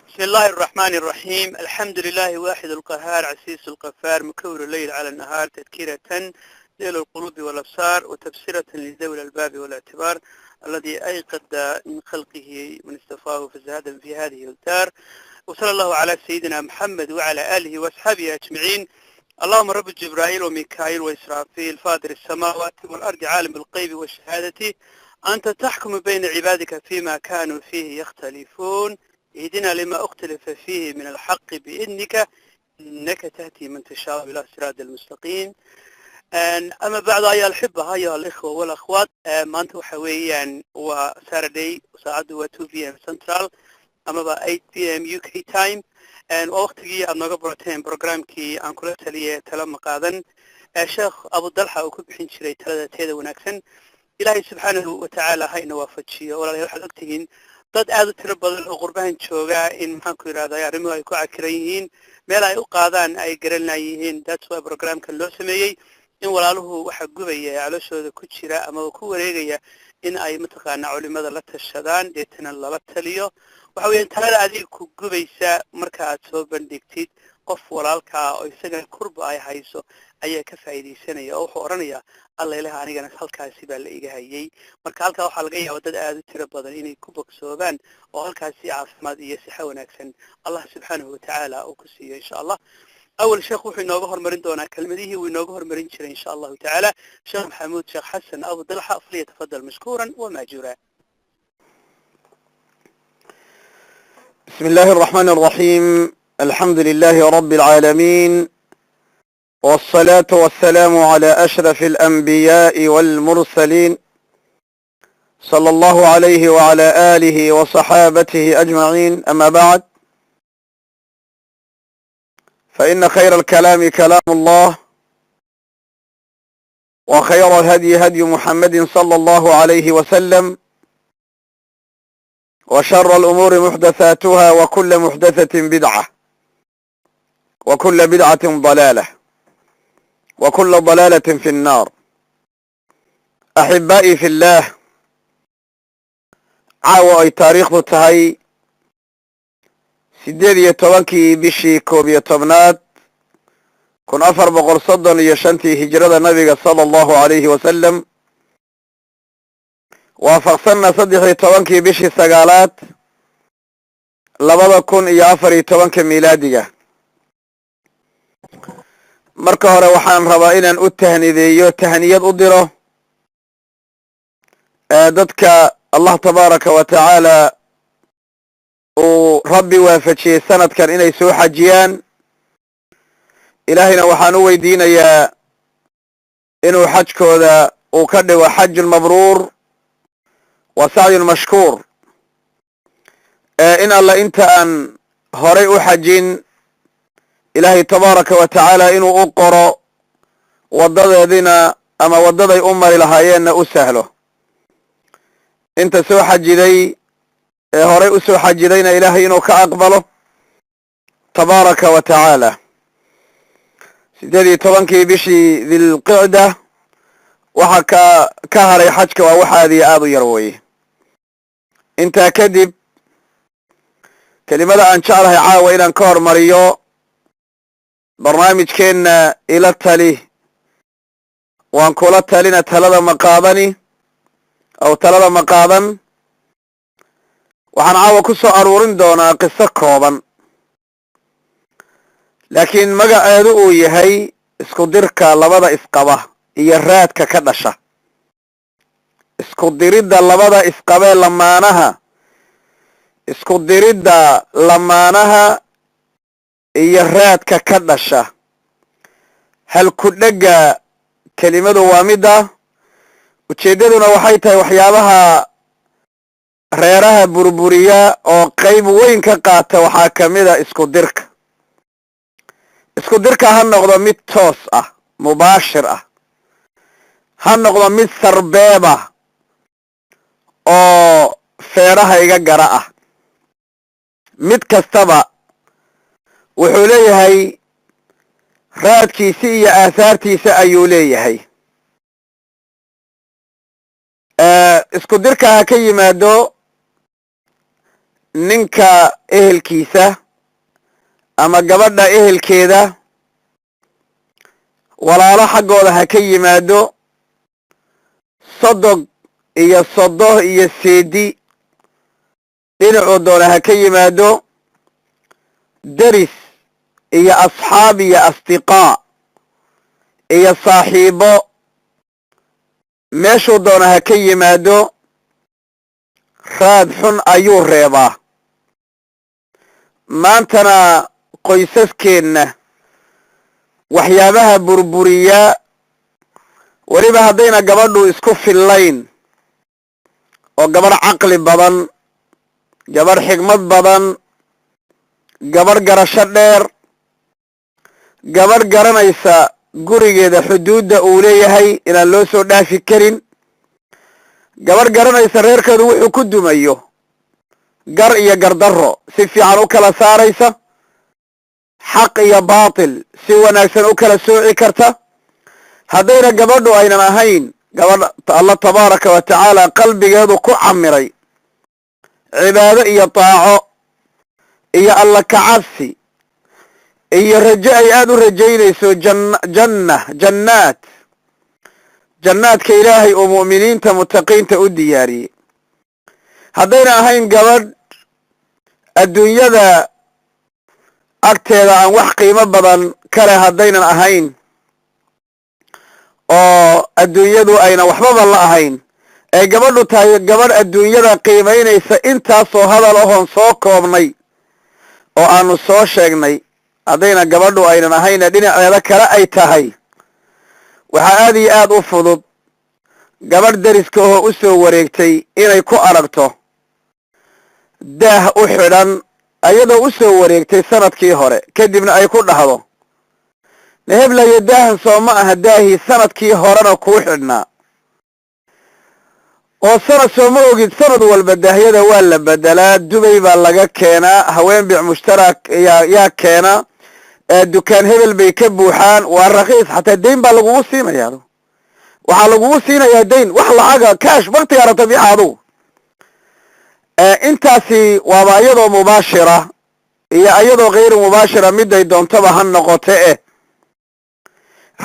بسم الله الرحمن الرحيم. الحمد لله واحد القهار عسيس القفار مكور الليل على النهار تذكيرة ليل القلوب والأبصار وتبصرة لذوي الباب والاعتبار الذي أيقظ من خلقه من استفاه فزهدا في هذه الدار. وصلى الله على سيدنا محمد وعلى آله وأصحابه أجمعين. اللهم رب جبرائيل وميكائيل وإسرافيل فاطر السماوات والأرض عالم الغيب والشهادة أنت تحكم بين عبادك فيما كانوا فيه يختلفون اهدنا لما اختلف فيه من الحق بإذنك إنك تهدي من تشاء إلى صراط المستقيم. أما بعد أيها الأحبة أيها الإخوة والأخوات ما أنتم حويا وساردي وساعده 2 PM Central أما 8 PM UK time ووقتي أنا قبرتين برنامجي عن كل تلية تلام قادن الشيخ أبو الضلحة وكبحين شري تلاتة ونكسن إلهي سبحانه وتعالى هاي نوافجيه ولا يلحق أكتهين dad aad u tiro badan oo qurbahan jooga in maxaan ku yiraahdaa arrimuhu ay ku cakiran yihiin meel ay u qaadaan ay garanayeen that's why programkan loo sameeyay in walaaluhu waxa gubaya calooshooda ku jira ama ku wareegaya in ay mataqaana culimada la tashadaan deetana lala taliyo waxa weeyaan talada adiga ku gubaysa marka aad soo bandhigtid qof walaalka oo isaga kurba ay hayso ayaa ka faa'iideysanaya oo wuxuu oranayaa alla ilaaha anigana halkaasi baa la iga hayay marka halka waxa laga yaabaa dad aad u tiro badan inay ku bogsoobaan oo halkaasi caafimaad iyo sax wanaagsan Allah subhanahu wa ta'ala uu ku siiyo insha Allah أول شيخ وحي نوغه هرمرين دونا كلمته ونوغه هرمرين شري إن شاء الله تعالى شيخ محمود شيخ حسن أبو الضلحة فليتفضل مشكورا وماجورا. بسم الله الرحمن الرحيم. الحمد لله رب العالمين والصلاة والسلام على أشرف الأنبياء والمرسلين صلى الله عليه وعلى آله وصحابته أجمعين. أما بعد فإن خير الكلام كلام الله وخير الهدي هدي محمد صلى الله عليه وسلم وشر الأمور محدثاتها وكل محدثة بدعة وكل بدعة ضلالة وكل ضلالة في النار. أحبائي في الله عاوة أي تاريخ تهي 18 bishii 11 1435 hijrada nabiga sallallahu alayhi wa sallam waafaqsanna 13 bishii 9 2014 miilaadiga. marka hore waxaan rabaa inaan u tahniyad u diro dadka Allah tabaaraka wa ta'ala rabbi waafajiyay sanadkan inay soo xajiyaan ilaahina waxaan u weydiinayaa inuu xajkooda uu ka dhigo xajun mabruur wa sa'yun mashkuur in alla inta aan horay u xajin ilaahay tabaaraka wa ta'ala inuu u qoro wadadeedina ama wadaday u mari lahaayeenna u sahlo inta soo xajiday horay u soo xajidayna ilaahay inuu ka aqbalo tabaaraka wa ta'ala. 18 bishii Dhulqa'da waxa ka haray xajka waa wax aad u yar weeye. intaa kadib kelimada aan jeclahay caawa inaan ka hormariyo barnaamijkeena ila tali waan kula talina talada maqaadani aw talada maqaadan waxaan caawa ku soo aruurin doonaa qiso kooban laakiin magaceedu uu yahay isku dirka labada isqaba iyo raadka ka dhasha. isku diridda labada isqabee lamaanaha iyo raadka ka dhasha. hal ku dhega kelimadu waa mida ujeedaduna waxay tahay waxyaabaha reeraha burburiya oo qayb weyn ka qaata waxaa kamida isku dirka ha noqdo mid toos ah mubaashir ah ha noqdo mid sarbeeb ah oo feeraha iga gara ah mid kastaba wuxuu leeyahay raadkiisa iyo aasaartiisa ayuu leeyahay. isku dirka ha ka yimaado ninka ehelkiisa ama gabadha ehelkeeda walaalo xaggooda ha ka yimaado, sodog iyo sodoh iyo seedi dhinacuu doona ha ka yimaado, deris iyo asxaab iyo asdiqaa iyo saaxiibo meeshuu doona ha ka yimaado, raad xun ayuu reebaa. maantana qoysaskeenna waxyaabaha burburiyaa, weliba haddayna gabadhu isku fillayn oo gabadh caqli badan, gabadh xigmad badan, gabadh garasho dheer, gabadh garanaysa gurigeeda xuduudda uu leeyahay inaan loo soo dhaafi karin, gabadh garanaysa reerkeedu wuxuu ku dumayo gar iyo gardarro si fiican u kala saaraysa, xaq iyo baatil si wanaagsan u kala sooci karta. haddayna gabadhu aynan ahayn gabadh alla tabaaraka wa tacaala qalbigeedu ku camiray cibaado iyo taaco iyo alla kacabsi iyo rajo ay aad u rajaynayso jannaadka ilaahay oo mu'miniinta mutaqiinta u diyaariyey, haddayna ahayn gabadh adduunyada agteeda aan wax qiimo badan kale haddaynan ahayn oo adduunyadu ayna waxbaba la ahayn, ay gabadhu tahay gabadh adduunyada qiimaynaysa intaasoo hadal ahoon soo koobnay oo aanu soo sheegnay, haddayna gabadhu aynan ahayna dhinaceeda kale ay tahay, waxaa aad iyo aad u fudud gabadh deriska oo u soo wareegtay inay ku aragto daah u xidhan ayadoo u soo wareegtay sanadkii hore, kadibna ay ku dhahdo neheblayo daahan soo ma aha daahii sanadkii horena kuu xidhnaa, oo sanad soo ma ogid sanad walba daahyada waa la bedelaa, dubay baa laga keenaa, haween bic mushtarak yaa keena, dukaan hebel bay ka buuxaan, waa raqiis, xataa dayn baa lagugu siinayaa, waxaa lagugu siinayaa dayn, wax lacaga kaash waktigaa rabta bixa adugu. intaasi waaba iyadoo mubaashira iyo iyadoo kayru mubaashira miday doontaba ha noqote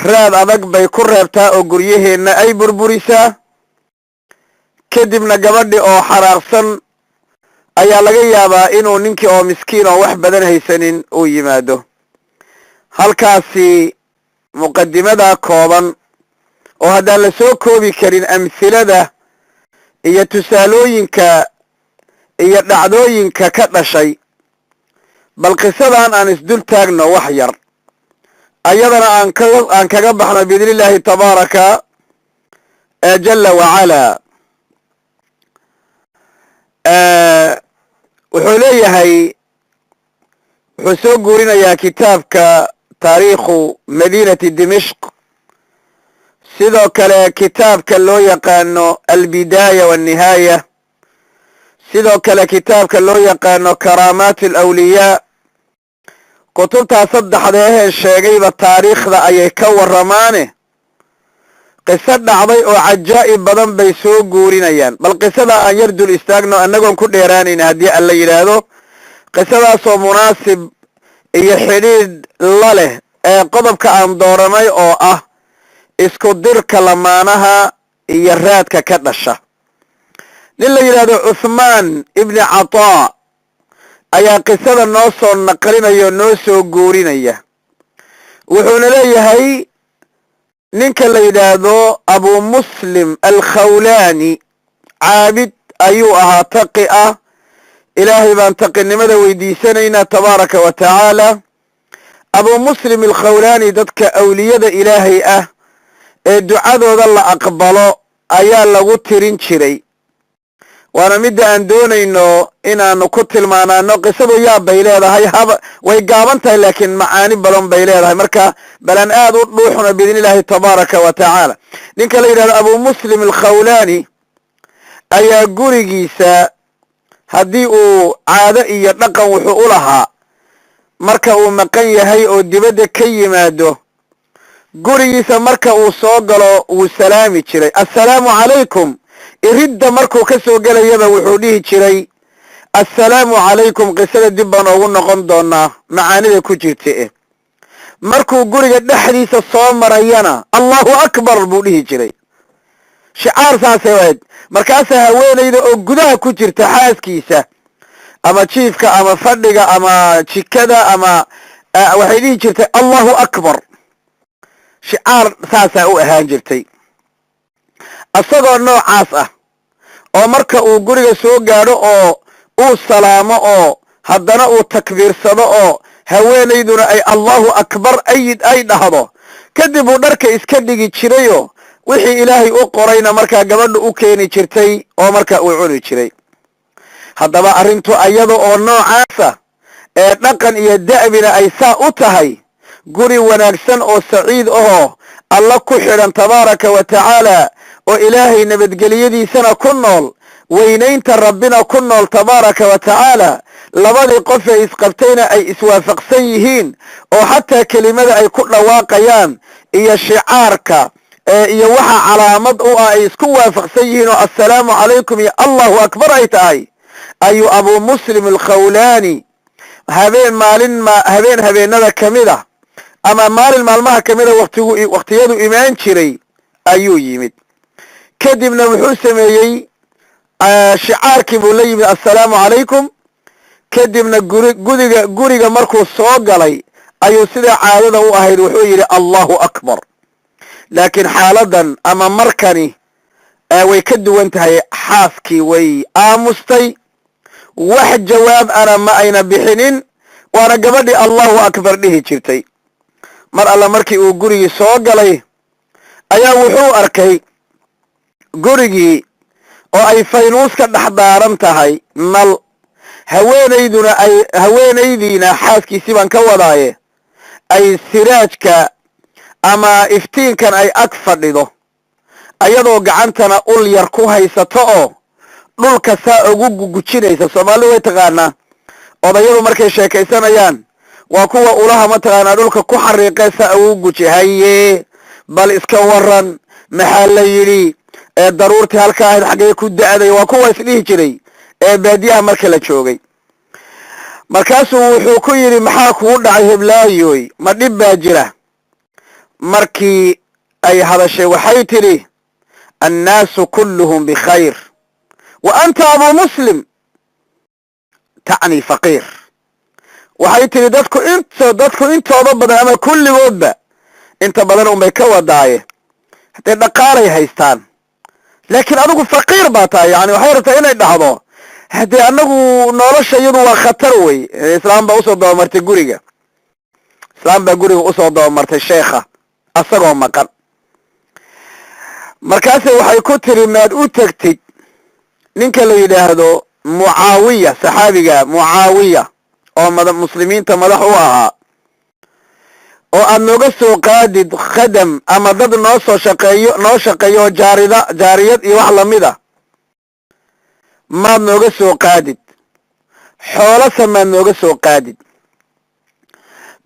raad adag bay ku reebtaa oo guryaheenna ay burburisaa. kadibna gabadhi oo xaraaqsan ayaa laga yaabaa inuu ninkii oo miskiin oo wax badan haysanin uu yimaado. halkaasi muqadimada kooban oo haddaan la soo koobi karin amhilada iyo tusaalooyinka iyo dhacdooyinka ka dhashay, bal qisadan aan isdul taagno wax yar, ayadana aan kaga baxno biidni illaahi tabaaraka jalla wacalaa. wuxuu leeyahay, wuxuu soo guurinayaa kitaabka taariikhu madiinati dimishq, sidoo kale kitaabka loo yaqaano albidaaya waannihaaya, sidoo kale kitaabka loo yaqaano karaamaat alawliyaa. kutubtaa saddexda aheen sheegayba taariikhda ayay ka warramaane qiso dhacday oo cajaa'ib badan bay soo guurinayaan. bal qisada aan yar dul istaagno annagoon ku dheeraanayna haddii alla yidhaahdo, qisadaasoo munaasib iyo xidhiidh la leh ee qodobka aan dooranay oo ah isku dirka lamaanaha iyo raadka ka dhasha. nin la yidhaahdo cuthmaan ibni cataa ayaa qisada noo soo naqlinaya oo noo soo guurinaya. wuxuuna leeyahay ninka la yidhaahdo abu muslim alkhawlaani caabid ayuu ahaa, taqi ah. ilaahay baan taqinimada weydiisanaynaa tabaaraka wa tacaala. abu muslim alkhawlaani dadka awliyada ilaahay ah ee ducadooda la aqbalo ayaa lagu tirin jiray, waana midda aan doonayno inaanu ku tilmaanaano. qisadu yaab bay leedahay, way gaaban tahay laakiin macaani badan bay leedahay, marka balan aad u dhuuxuna biidni illaahi tabaaraka wa tacaala. ninka la yidhahdo abu muslim alkhawlaani ayaa gurigiisa, haddii uu caado iyo dhaqan wuxuu u lahaa, marka uu maqan yahay oo dibadda ka yimaado, gurigiisa marka uu soo galo wuu salaami jiray, assalaamu calaykum. iridda markuu ka soo gelayaba wuxuu dhihi jiray assalaamu calaykum qisada dib baan oogu noqon doonaa macaanida ku jirta markuu guriga dhexdiisa soo marayana allahu akbar buu dhihi jiray. shicaar saasay ahayd. markaasaa haweenayda oo gudaha ku jirta xaaskiisa ama jiifka ama fadhiga ama jikada ama waxay dhihi jirtay allahu akbar. shicaar saasaa u ahaan jirtay. asagoo noocaas ah oo marka uu guriga soo gaadho oo uu salaamo oo haddana uu takbiirsado oo haweenayduna ay allahu akbar ay dhahdo, kadib uu dharka iska dhigi jirayoo wixii ilaahay u qorayna markaa gabadha u keeni jirtay oo markaa uu cuni jiray. haddaba arrintu ayada oo noocaasa ee dhaqan iyo da'bina ay saa u tahay, guri wanaagsan oo saciid ahoo alla ku xidhan tabaaraka wa tacaala oo ilaahay nabadgeliyadiisana ku nool, weynaynta rabbina ku nool tabaaraka wa tacaala, labadii qof ee isqabtayna ay iswaafaqsan yihiin oo xataa kelimada ay ku dhawaaqayaan iyo shicaarka iyo waxa calaamad u ah ay isku waafaqsan yihiin oo assalaamu calaykum iyo allahu akbar ay tahay, ayuu abu muslim alkhawlaani habeenada ka mid ah ama maalin maalmaha ka mida waqtiyadu imaan jiray ayuu yimid. kadibna wuxuu sameeyey shicaarkii buu la yimid assalaamu calaykum. kadibna guriga markuu soo galay ayuu sidaa caadada u ahayd wuxuu yidhi allahu akbar. laakiin xaaladan ama markani way ka duwan tahay. xaaskii way aamustay, wax jawaab ana ma ayna bixinin, waana gabadhii allahu akbar dhihi jirtay. mar alla markii uu gurigii soo galay ayaa wuxuu arkay gurigii oo ay faynuus ka dhex daaran tahay nal, haweenaydiina xaaskiisii baan ka wadaaye ay siraajka ama iftiinkan ay ag fadhido, ayadoo gacantana ul yar ku haysato oo dhulka saa ugu gugujinaysa. soomaalidu way taqaanaa, odayadu markay sheekaysanayaan waa kuwa ulaha mataqaanaa dhulka ku xariiqee saa ugu guji, haye bal iska waran maxaa la yidhi daruurtii halka ahayd xaggee ku da'day, waa kuwa isdhihi jiray ee baadiyaha marka la joogay. markaasuu wuxuu ku yidhi maxaa kugu dhacay heblaayoy, ma dhib baa jira? markii ay hadashay waxay tidhi annaasu kulluhum bikhayr wa anta abu muslim tacni faqiir. waxay tidhi dadku intooda badan ama kulligoodba inta badan unbay ka wadaaye haddee dhaqaalay haystaan, laakiin adigu faqiir baa tahay. yani waxay rabtaa inay dhahdo haddee anagu nolosha iyadu waa khatar wey. islaam baa usoo dabamartay guriga usoo dabamartay sheekha asagoo maqan. markaase waxay ku tiri maad u tegtid ninka la yidhaahdo mucaawiya, saxaabiga mucaawiya oo muslimiinta madax u ahaa, oo aad nooga soo qaadid khadam ama dad noo shaqeeyo jaariyad iyo wax lamida, maad nooga soo qaadid xoolasa maad nooga soo qaadid.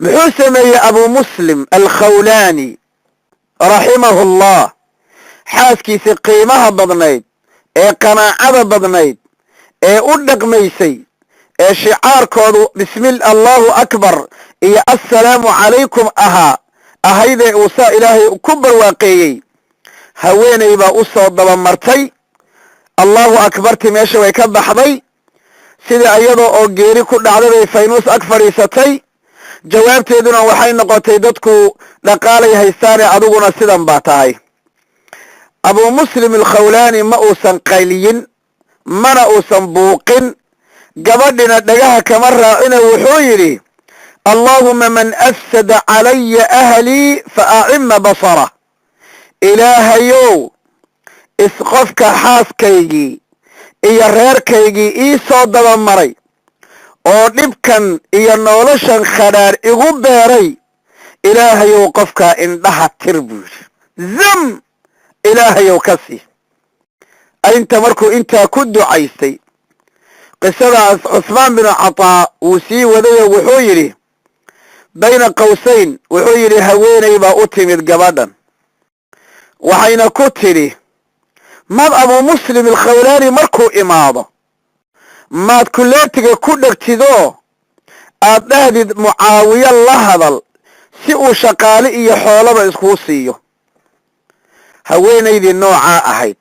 muxuu sameeyey abu muslim alkhawlaani raximahu llah, xaaskiisii qiimaha badnayd ee qanaacada badnayd ee u dhaqmaysay ee shicaarkoodu allahu akbar iyo assalaamu calaykum ahaydee uu saa ilaahay ku barwaaqeeyey, haweenay baa u soo dabamartay. allahu akbarti meesha way ka baxday, sida iyadoo oo geeri ku dhacday bay faynuus ag fadhiisatay. jawaabteeduna waxay noqotay dadku dhaqaalay haystaane adiguna sidan baa tahay. abu muslim alkhawlaani ma uusan qayliyin, mana uusan buuqin, gabadhina dhagaha kama raacina wuxuu yidhi allaahuma man afsada calaya ahlii fa acima basarah. ilaahayow isqofka xaaskaygii iyo reerkaygii ii soo dabamaray oo dhibkan iyo noloshan khadhaar igu beeray, ilaahayow qofkaa indhaha tir buu yidhi, zam ilaahayow ka sii. inta markuu intaa ku ducaystay, qisadaas cusmaan binu cataa wuu sii wadayo wuxuu yidhi bayna qawsayn, wuxuu yidhi haweenay baa u timid gabadhan, waxayna ku tidhi mad abu muslim alkhawlaani markuu imaado maad kuleetiga ku dhegtidoo aad dhahdid Mucaawiya la hadal si uu shaqaale iyo xoolaba iskuu siiyo. haweenaydii noocaa ahayd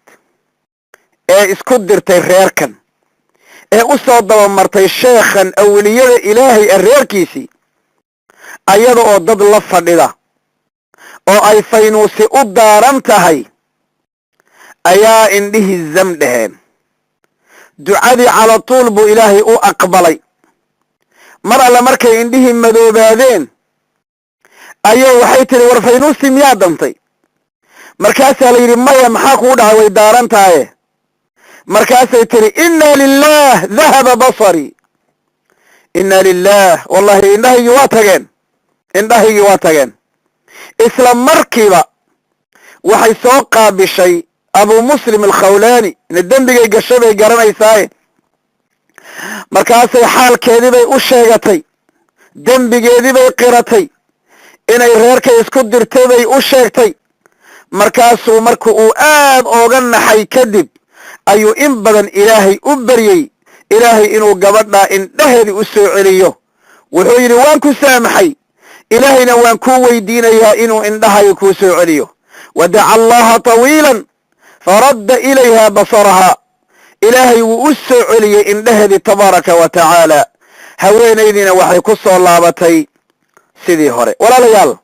ee isku dirtay reerkan ee u soo dabamartay sheekhan awliyada ilaahay reerkiisii ayada oo dad la fadhida oo ay faynuusi u daaran tahay ayaa indhihii zam dheheen. ducadii cala tuul buu ilaahay u aqbalay. mar alle markay indhihii madoobaadeen ayay waxay tidhi war faynuusi miyaa dantay? markaasaa la yidhi maya, maxaa kugu dhacay? way daaran tahaye. markaasay tidhi inna lilah dahaba basarii. inna lilah, wallahi indhahaygii waa tageen. isla markiiba waxay soo qaabishay abu muslim alkhawlaani. ina dembigay gashay bay garanaysaaye. markaasay xaalkeedii bay u sheegatay, dembigeedii bay qiratay, inay reerkay isku dirtay bay u sheegtay. markaasuu marka uu aad ooga naxay kadib ayuu in badan ilaahay u baryey, ilaahay inuu gabadhaa indhaheedii u soo celiyo. wuxuu yidhi waan ku saamaxay, ilaahayna waan kuu weydiinayaa inuu indhahayo kuu soo celiyo. wadaca allaha tawiilan faradda ilayha basaraha. ilaahay wuu u soo celiyey indhaheedii tabaaraka wa tacaala. haweenaydiina waxay ku soo laabatay sidii hore. walaalayaal,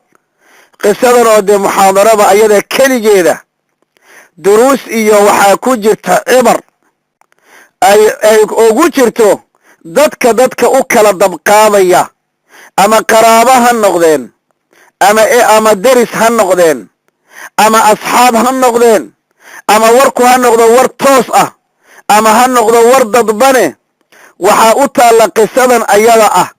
qisadan oo dee muxaadarada ayada keligeeda duruus iyo waxaa ku jirta cibar ay ugu jirto dadka u kala dabqaadaya, ama qaraabo ha noqdeen, ama deris ha noqdeen, ama asxaab ha noqdeen, ama warku ha noqdo war toos ah, ama ha noqdo war dadbane. waxaa u taalla qisadan ayada ah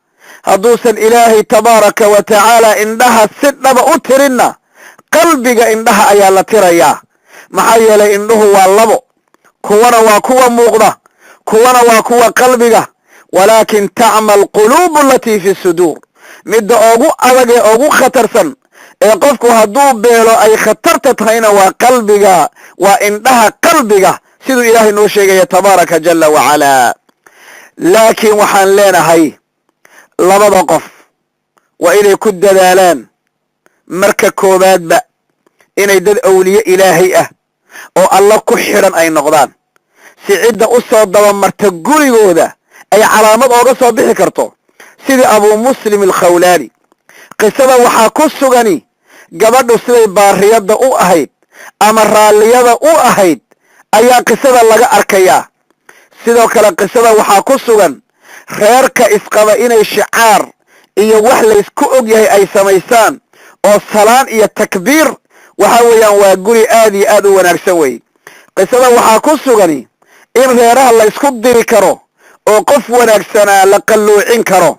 hadduusan ilaahay tabaaraka wa tacaala indhaha si dhaba u tirinna qalbiga indhaha ayaa la tirayaa. maxaa yeelay indhuhu waa labo, kuwana waa kuwa muuqda, kuwana waa kuwa qalbiga. walaakin tacma alquluubu alatii fi suduur. midda ugu adag ee ugu khatarsan ee qofku hadduu beelo ay khatarta tahayna waa qalbiga, waa indhaha qalbiga, siduu ilaahay noo sheegaya tabaaraka jalla wacalaa. laakiin waxaan leenahay labada qof waa inay ku dadaalaan marka koowaadba inay dad awliye ilaahay ah oo alla ku xidhan ay noqdaan, si cidda u soo dabamarta gurigooda ay calaamad ooga soo bixi karto. sidii abu muslim alkhawlaani qisada waxaa ku sugani gabadhu siday baariyadda u ahayd ama raalliyada u ahayd ayaa qisada laga arkayaa. sidoo kale qisada waxaa ku sugan reerka isqaba inay shicaar iyo wax laysku og yahay ay samaysaan oo salaan iyo takbiir, waxa weeyaan waa guri aad iyo aad u wanaagsan wey. qisada waxaa ku sugani in reeraha laysku diri karo oo qof wanaagsanaa la qalloocin karo.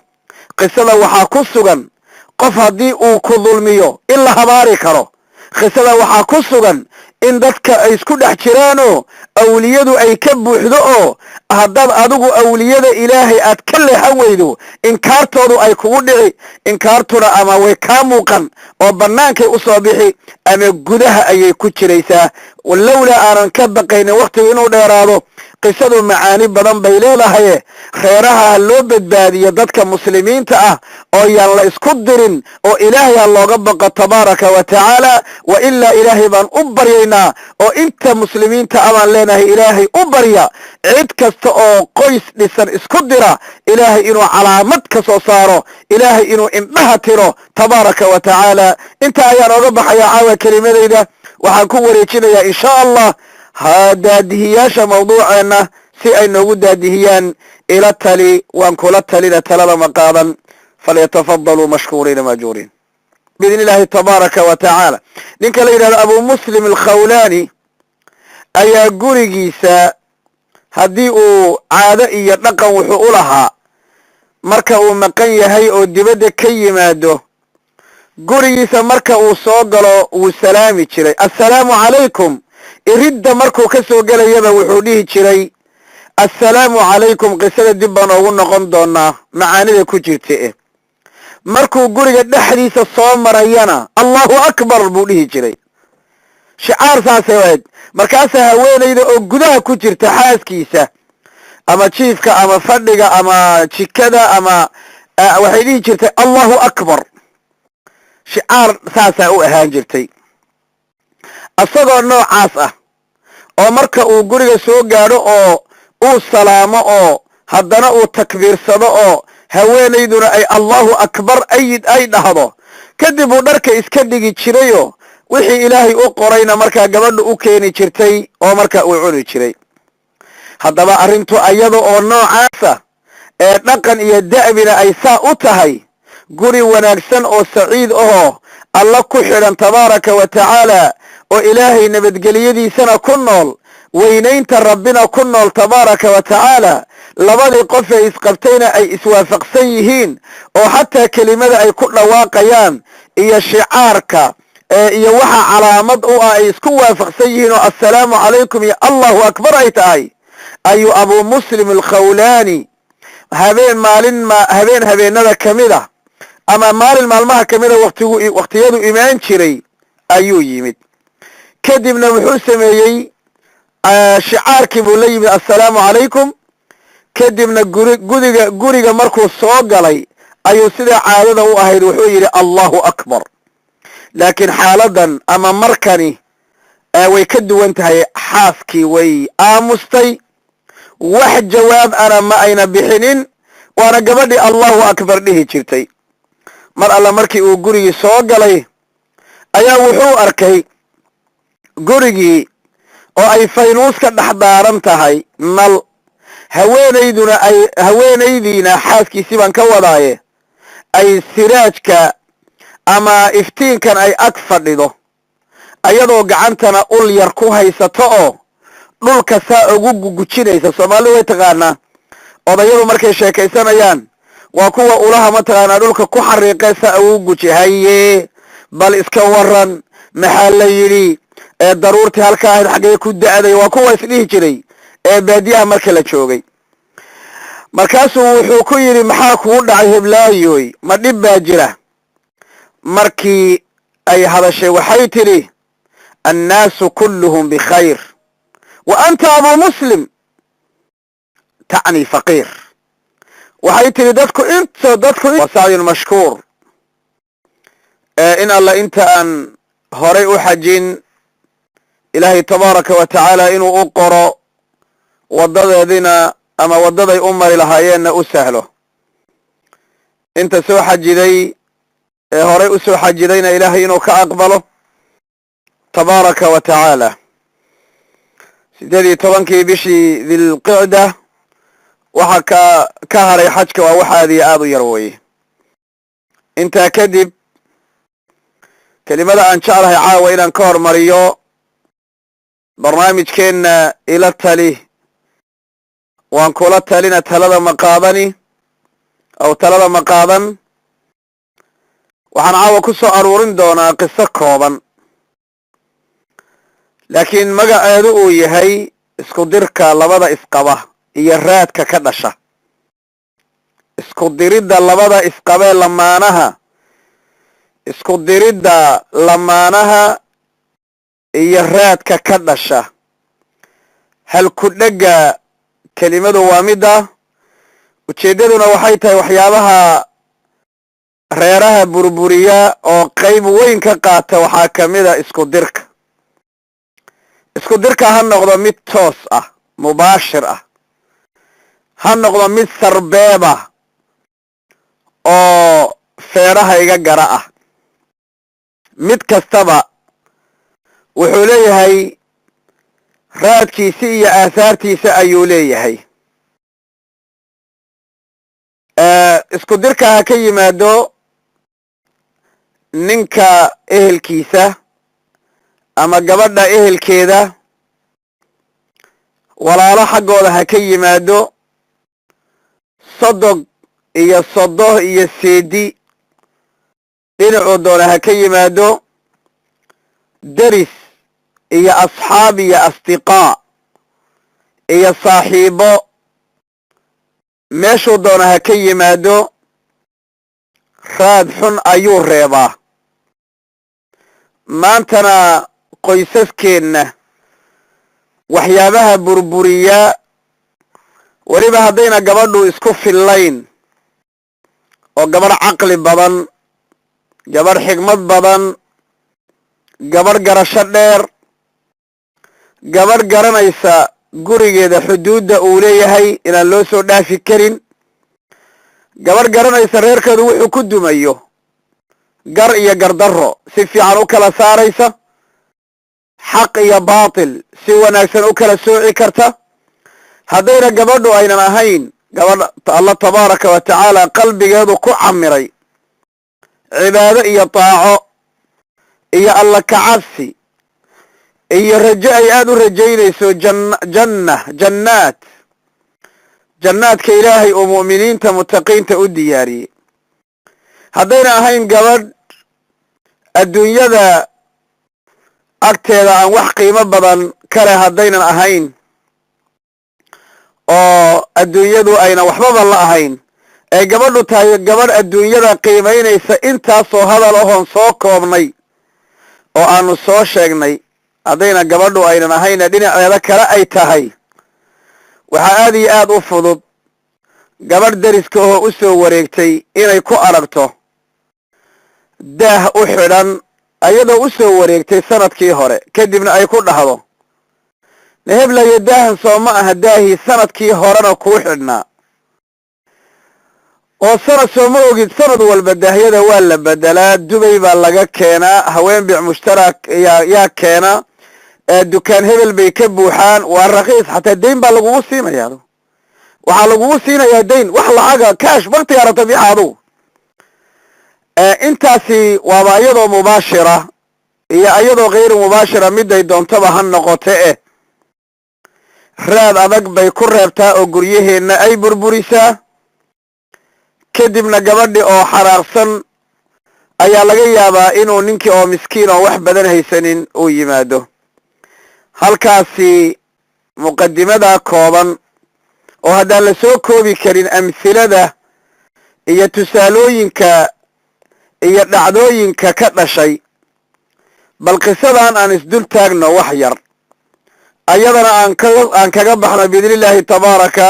qisada waxaa ku sugan qof haddii uu ku dulmiyo in la habaari karo. qisada waxaa ku sugan in dadka ay isku dhex jiraanoo awliyadu ay ka buuxdo, oo haddaad adigu awliyada ilaahay aad ka leexan weydo inkaartoodu ay kugu dhici. inkaartuna ama way kaa muuqan oo bannaankay u soo bixi, ama gudaha ayay ku jiraysaa. lowlaa aanan ka baqaynin wakhtigu inuu dheeraado, qisadu macaani badan bay leedahaye reeraha ha loo badbaadiyo dadka muslimiinta ah oo yaan la isku dirin, oo ilaahay ha looga baqo tabaaraka wa tacaala. wa ilaa ilaahay baan u baryaynaa, oo inta muslimiinta abaan leenahay ilaahay u barya. cid kasta oo qoys dhisan isku dira, ilaahay inuu calaamad ka soo saaro, ilaahay inuu indhaha tiro tabaaraka wa tacaala. inta ayaan oga baxayaa caawa kelimadayda. waxaan ku wareejinayaa insha allah daadihiyaasha mawduuceenna si ay noogu daadihiyaan ila tali. waan kula talina talada ma qaadan, falyatafadaluu mashkuuriina maajuuriin biidni illaahi tabaaraka wa tacaala. ninka la yidhahdo abu muslim alkhawlaani ayaa gurigiisa haddii uu caado iyo dhaqan wuxuu u lahaa marka uu maqan yahay oo dibadda ka yimaado, gurigiisa marka uu soo galo wuu salaami jiray, assalaamu calaykum. iridda markuu ka soo gelayaba wuxuu dhihi jiray assalaamu calaykum. qisada dib baan oogu noqon doonaa macaanida ku jirta. markuu guriga dhexdiisa soo marayana allahu akbar buu dhihi jiray. shicaar saasay ahayd. markaasaa haweenayda oo gudaha ku jirta xaaskiisa ama jiifka ama fadhiga ama jikada ama waxay dhihi jirtay allahu akbar. shicaar saasaa u ahaan jirtay. asagoo noocaas ah oo marka uu guriga soo gaadho oo uu salaamo oo haddana uu takbiirsado oo haweenayduna ay allahu akbar ay dhahdo, kadib uu dharka iska dhigi jirayoo wixii ilaahay u qorayna markaa gabadha u keeni jirtay oo markaa uu cuni jiray. haddaba arrintu ayada oo noocaasa ee dhaqan iyo da'bina ay saa u tahay, guri wanaagsan oo saciid ahoo alla ku xidhan tabaaraka wa tacaala oo ilaahay nabadgeliyadiisana ku nool, weynaynta rabbina ku nool tabaaraka wa tacaala, labadii qof ee isqabtayna ay iswaafaqsan yihiin oo xataa kelimada ay ku dhawaaqayaan iyo shicaarka iyo waxa calaamad u ah ay isku waafaqsan yihiin oo assalaamu calaykum iyo allahu akbar ay tahay, ayuu abu muslim alkhawlaani habeenada ka mid ah ama maalin maalmaha ka mida waqtiyadu imaan jiray ayuu yimid. kadibna wuxuu sameeyey shicaarkii buu la yimid assalaamu calaykum. kadibna guriga markuu soo galay ayuu sidaa caadada u ahayd wuxuu yidhi allahu akbar. laakiin xaaladan ama markani way ka duwan tahay. xaaskii way aamustay, wax jawaab ana ma ayna bixinin, waana gabadhii allahu akbar dhihi jirtay. mar alla markii uu gurigii soo galay ayaa wuxuu arkay gurigii oo ay faynuuska dhex daaran tahay nal, haweenaydiina xaaskiisii baan ka wadaaye ay siraajka ama iftiinkan ay ag fadhido, ayadoo gacantana ul yar ku haysato oo dhulka saa ugu gugujinaysa. soomaalidu way taqaanaa, odayadu markay sheekaysanayaan waa kuwa ulaha mataqaanaa dhulka ku xariiqee saa ugu guji, haye bal iska waran maxaa la yidhi, daruurtii halka ahayd xaggee ku da'day, waa kuwa isdhihi jiray ee baadiyaha marka la joogay. markaasuu wuxuu ku yidhi maxaa kugu dhacay heblaayoy, ma dhib baa jira? markii ay hadashay waxay tidhi annaasu kulluhum bikhayr wa anta abu muslim tacni faqiir. waxay tidhi dadku wasaayun mashkuur. in alla inta aan horay u xajin ilaahay tabaaraka wa tacaala inuu u qoro wadadeedina ama wadaday u mari lahaayeenna u sahlo. inta soo xajiday ee horay u soo xajidayna ilaahay inuu ka aqbalo tabaaraka wa tacaala. 18 bishii dilqicda waxa ka haray xajka waa wax aad iyo aad u yar weeye. intaa kadib kelimada aan jeclahay caawa inaan ka hormariyo barnaamijkeenna ila tali, waan kula talina talada ma qaadan. waxaan caawa ku soo aruurin doonaa qiso kooban, laakiin magaceedu uu yahay isku dirka labada isqaba iyo raadka ka dhasha. isku diridda labada isqabee lamaanaha iyo raadka ka dhasha. halku dhega kelimadu waa midda, ujeeddaduna waxay tahay waxyaabaha reeraha burburiya oo qayb weyn ka qaata waxaa ka mid a isku dirka. isku dirka ha noqdo mid toos ah mubaashir ah, ha noqdo mid sarbeeb ah oo feeraha iga gara ah. mid kastaba wuxuu leeyahay raadkiisa iyo aahaartiisa ayuu leeyahay. isku dirka ha ka yimaado ninka ehelkiisa ama gabadha ehelkeeda, walaalo xaggooda ha ka yimaado, sodog iyo sodoh iyo seedi dhinacoo doona ha ka yimaado, deris iyo asxaab iyo asdiqaa iyo saaxiibo meeshuu doona ha ka yimaado, raad xun ayuu reebaa. maantana qoysaskeenna waxyaabaha burburiya weliba haddayna gabadhu isku fillayn oo gabadh caqli badan, gabadh xigmad badan, gabadh garasho dheer, gabadh garanaysa gurigeeda xuduudda uu leeyahay inaan loo soo dhaafi karin, gabadh garanaysa reerkeedu wuxuu ku dumayo gar iyo gardarro si fiican u kala saaraysa, xaq iyo baatil si wanaagsan u kala sooci karta. haddayna gabadhu aynan ahayn gabadh alla tabaaraka wa tacaala qalbigeedu ku camiray cibaado iyo taaco iyo alla kacabsi iyo rajo ay aada u rajaynayso jannaadka ilaahay oo mu'miniinta mutaqiinta u diyaariyey, haddayna ahayn gabadh adduunyada agteeda aan wax qiimo badan kale haddaynan ahayn oo adduunyadu ayna waxbaba la ahayn, ay gabadhu tahay gabadh adduunyada qiimaynaysa intaasoo hadal ahoon soo koobnay oo aanu soo sheegnay, haddayna gabadhu aynan ahayna dhinaceeda kale ay tahay, waxaa aad iyo aad u fudud gabadh deriska oo u soo wareegtay inay ku aragto daah u xidhan ayadoo u soo wareegtay sanadkii hore, kadibna ay ku dhahdo neheblayo daahan soo ma aha daahii sanadkii horena kuu xidhnaa, oo sanad soo ma ogid sanad walba daahyada waa la bedelaa, dubay baa laga keenaa, haween bic mushtarak yaa keena, dukaan hebel bay ka buuxaan, waa raqiis, xataa dayn baa lagugu siinayaa, waxaa lagugu siinayaa dayn, wax lacaga kaash baktiga aragta bixa adugu. intaasi waaba iyadoo mubaashira iyo iyadoo kayru mubaashira miday doontaba ha noqote raad adag bay ku reebtaa oo guryaheenna ay burburisaa. kadibna gabadhi oo xanaaqsan ayaa laga yaabaa inuu ninkii oo miskiin oo wax badan haysanin uu yimaado. halkaasi muqadimada kooban oo haddaan la soo koobi karin amhilada iyo tusaalooyinka iyo dhacdooyinka ka dhashay, bal qisadan aan isdul taagno wax yar, ayadana aan kaga baxno biidni illaahi tabaaraka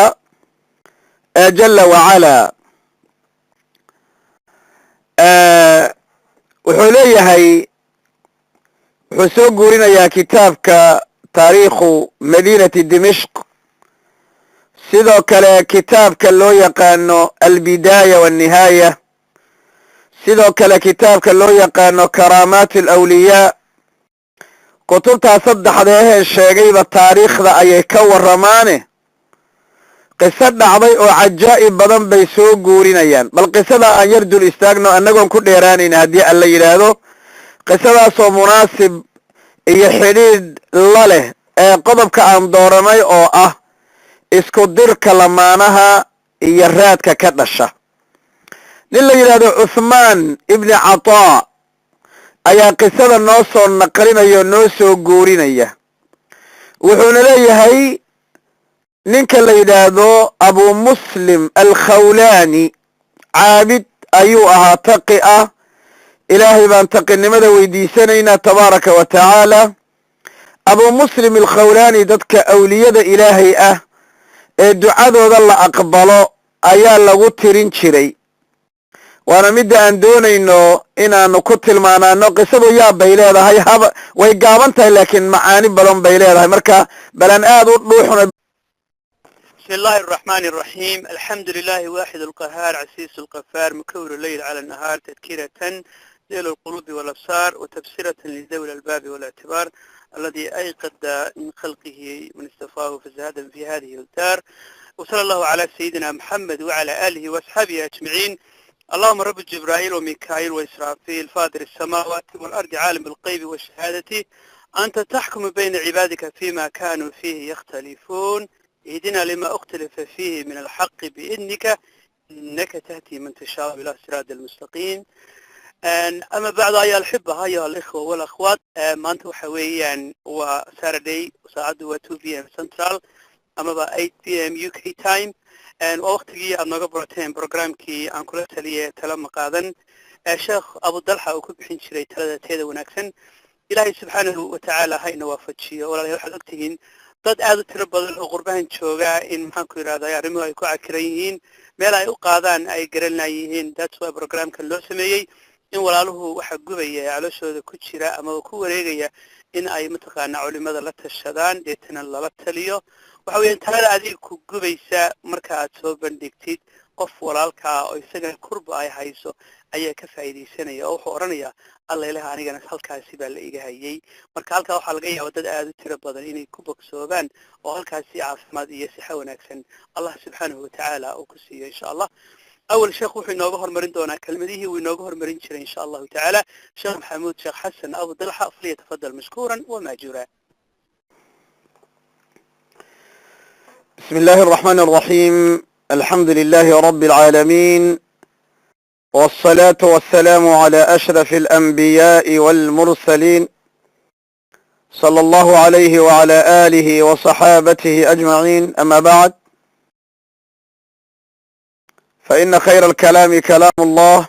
jalla wacalaa. wuxuu leeyahay, wuxuu soo guurinayaa kitaabka taariikhu madiinati dimishq, sidoo kale kitaabka loo yaqaano albidaaya waannihaaya, sidoo kale kitaabka loo yaqaano karaamaat alawliyaa. kutubtaa saddexda aheen sheegayba taariikhda ayay ka warramaane qiso dhacday oo cajaa'ib badan bay soo guurinayaan. bal qisada aan yar dul istaagno annagoon ku dheeraanayna haddii alla yidhaahdo, qisadaasoo munaasib iyo xidhiidh la leh ee qodobka aan dooranay oo ah isku dirka lamaanaha iyo raadka ka dhasha. nin la yidhaahdo cuthmaan ibni cataa ayaa qisada noo soo naqlinaya oo noo soo guurinaya. wuxuuna leeyahay ninka la yidhaahdo abu muslim alkhawlaani caabid ayuu ahaa, taqi ah. ilaahay baan taqinimada weydiisanaynaa tabaaraka wa tacaala. abu muslim alkhawlaani dadka awliyada ilaahay ah ee ducadooda la aqbalo ayaa lagu tirin jiray, waana midda aan doonayno inaanu ku tilmaanaano. qisadu yaab bay leedahay, way gaaban tahay laakiin macaani badan bay leedahay, marka balan aad u dhuuxna. بسم الله الرحمن الرحيم. الحمد لله واحد القهار عسيس القفار مكور الليل على النهار تذكرة ذيل القلوب والأبصار وتبصرة لذوي الباب والاعتبار الذي أيقظ من خلقه من استفاه فزادا في هذه الدار. وصلى الله على سيدنا محمد وعلى آله وأصحابه أجمعين. اللهم رب جبرائيل وميكائيل وإسرافيل فاطر السماوات والأرض عالم الغيب والشهادة أنت تحكم بين عبادك فيما كانوا فيه يختلفون اهدنا لما اختلف فيه من الحق بإذنك إنك تهدي من تشاء إلى صراط المستقيم. أما بعد أيها الأحبة أيها الإخوة والأخوات، ما أنتم حويا وساردي وساعدوا 2 PM Central أما 8 PM UK time. ووقتي أنا قبرتين برنامجي عن كل تلية تلام قادن الشيخ أبو الضلحة وكبحين شري ثلاثة هذا ونكسن إلهي سبحانه وتعالى هاي نوافج شيء ولا يحد وقتهن dad aad u tiro badan oo qurbahan jooga in maxaan ku yidhahdaa arrimuhu ay ku cakiran yihiin meel ay u qaadaan ay garanay yihiin that's why programkan loo sameeyey in walaaluhu waxa gubaya calooshooda ku jira ama ku wareegaya in ay mataqaanaa culimada la tashadaan deetana lala taliyo waxa weeyaan talada adiga ku gubaysa marka aad soo bandhigtid qof walaalkaa oo isaga kurba ay hayso ayaa ka faa'iidaysanaya oo wuxuu odhanayaa alla ilaha anigana halkaasi baa la iga hayay marka halkaa waxaa laga yaaba dad aad u tiro badan inay ku bogsoobaan oo halkaasi caafimaad iyo sixa wanaagsan allah subxaanahu watacaala uu ku siiyo insha allah أول شيخ وحي نوغه هرمرين دونا كلمته ونوغه هرمرين شرين إن شاء الله تعالى شيخ محمود شيخ حسن أبو ضلحة فليتفضل مشكورا وماجورا بسم الله الرحمن الرحيم الحمد لله رب العالمين والصلاة والسلام على أشرف الأنبياء والمرسلين صلى الله عليه وعلى آله وصحابته أجمعين أما بعد فإن خير الكلام كلام الله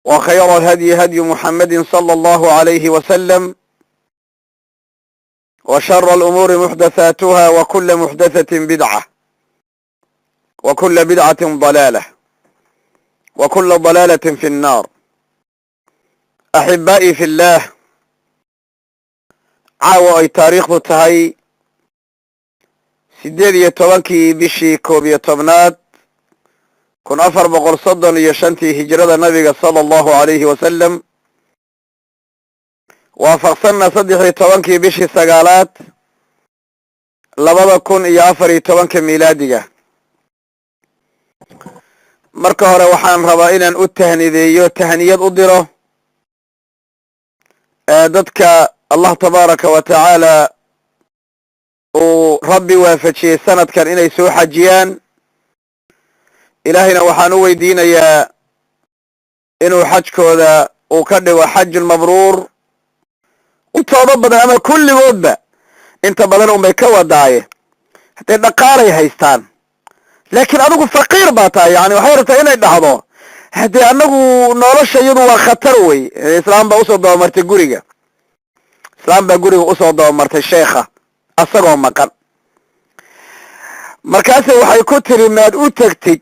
وخير الهدي هدي محمد صلى الله عليه وسلم وشر الأمور محدثاتها وكل محدثة بدعة وكل بدعة ضلالة وكل ضلالة في النار أحبائي في الله عاوة أي تاريخ تهي sideed iyo tobankii bishii koob iyo tobnaad 1435 hijrada nabiga sala allahu alayhi wasalam waafaqsanna 13 bishii sagaalaad 2014 miilaadiga marka hore waxaan rabaa inaan u tahnideeyo tahniyad u diro dadka allah tabaaraka wa tacaala uu rabbi waafajiyey sanadkan inay soo xajiyaan ilaahayna waxaan u weydiinayaa inuu xajkooda uu ka dhigo xajun mabruur intooda badan ama kulligoodba inta badan unbay ka wadaaye haddee dhaqaalay haystaan laakiin adigu faqiir baa tahay yani waxay rabtaa inay dhahdo haddee anagu nolosha iyadu waa khatar wey islaam baa usoo dabamartay guriga usoo dabamartay sheekha asagoo maqan markaase waxay ku tiri maad u tegtid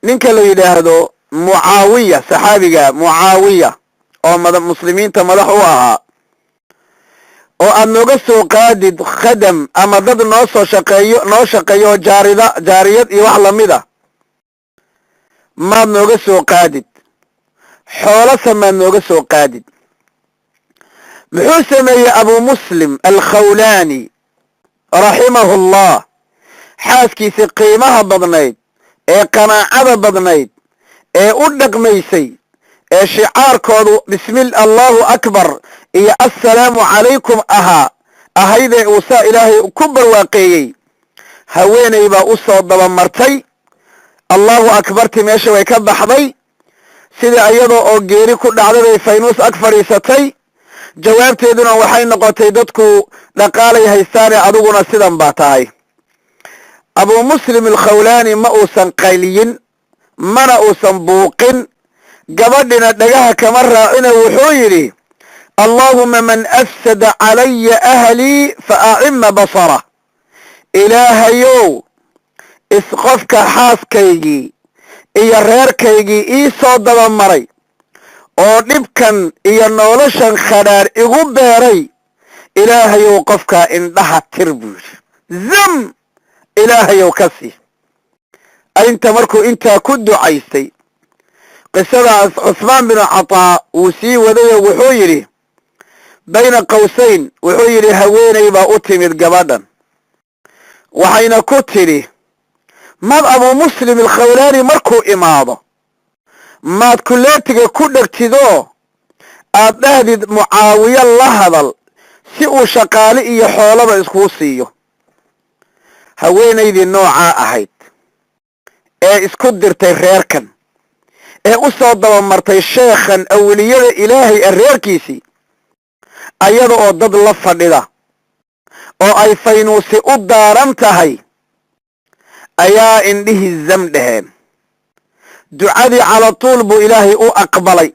ninka la yidhaahdo mucaawiya saxaabiga mucaawiya oo muslimiinta madax u ahaa oo aad nooga soo qaadid khadam ama dad noo shaqeeyo jaariyad iyo wax lamid a maad nooga soo qaadid xoolase maad nooga soo qaadid muxuu sameeyey abu muslim alkhawlaani raximahu allah xaaskiisii qiimaha badnayd ee qanaacada badnayd ee u dhaqmaysay ee shicaarkoodu allahu akbar iyo assalaamu calaykum ahaydee uu saa ilaahay ku barwaaqeeyey haweenay baa u soo dabamartay allahu akbarti meesha way ka baxday sidii iyadoo oo geeri ku dhacday bay faynuus ag fadhiisatay jawaabteeduna waxay noqotay dadku dhaqaalay haystaane adiguna sidan baa tahay abu muslim alkhawlaani ma uusan qayliyin mana uusan buuqin gabadhina dhagaha kama raacina wuxuu yidhi allaahuma man afsada calaya ahlii fa acima basara ilaahayow isqofka xaaskaygii iyo reerkaygii ii soo dabamaray oo dhibkan iyo noloshan khadhaar igu beeray ilaahayow qofkaa indhaha tir buu yidhi zam ilaahayow ka sii inta markuu intaa ku ducaystay qisadaas cusmaan binu cataa wuu sii wadayoo wuxuu yidhi bayna qawsayn wuxuu yidhi haweenay baa u timid gabadhan waxayna ku tidhi maad abu muslim alkhawlaani markuu imaado maad kuleetiga ku dhegtidoo aad dhahdid mucaawiya la hadal si uu shaqaale iyo xoolaba iskuu siiyo haweenaydii noocaa ahayd ee isku dirtay reerkan ee u soo dabamartay sheekhan awliyada ilaahay reerkiisii ayada oo dad la fadhida oo ay faynuusi u daaran tahay ayaa indhihii zam dheheen ducadii cala tuul buu ilaahay u aqbalay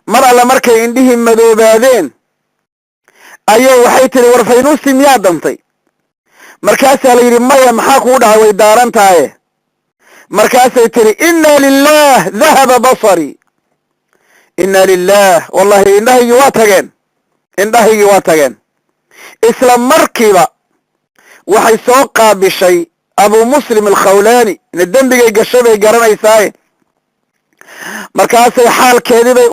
mar alle markay indhihii madoobaadeen ayay waxay tiri war faynuusti miyaa dantay markaasaa la yidhi maya maxaa kuu dhahay way daaran tahaye markaasay tiri inna lilah dahaba basarii inna lilah wallahi indhahaygii waa tageen isla markiiba waxay soo qaabishay abu muslim alkhawlaani ina dembigay gashay bay garanaysaaye markaasay xaalkeedii bay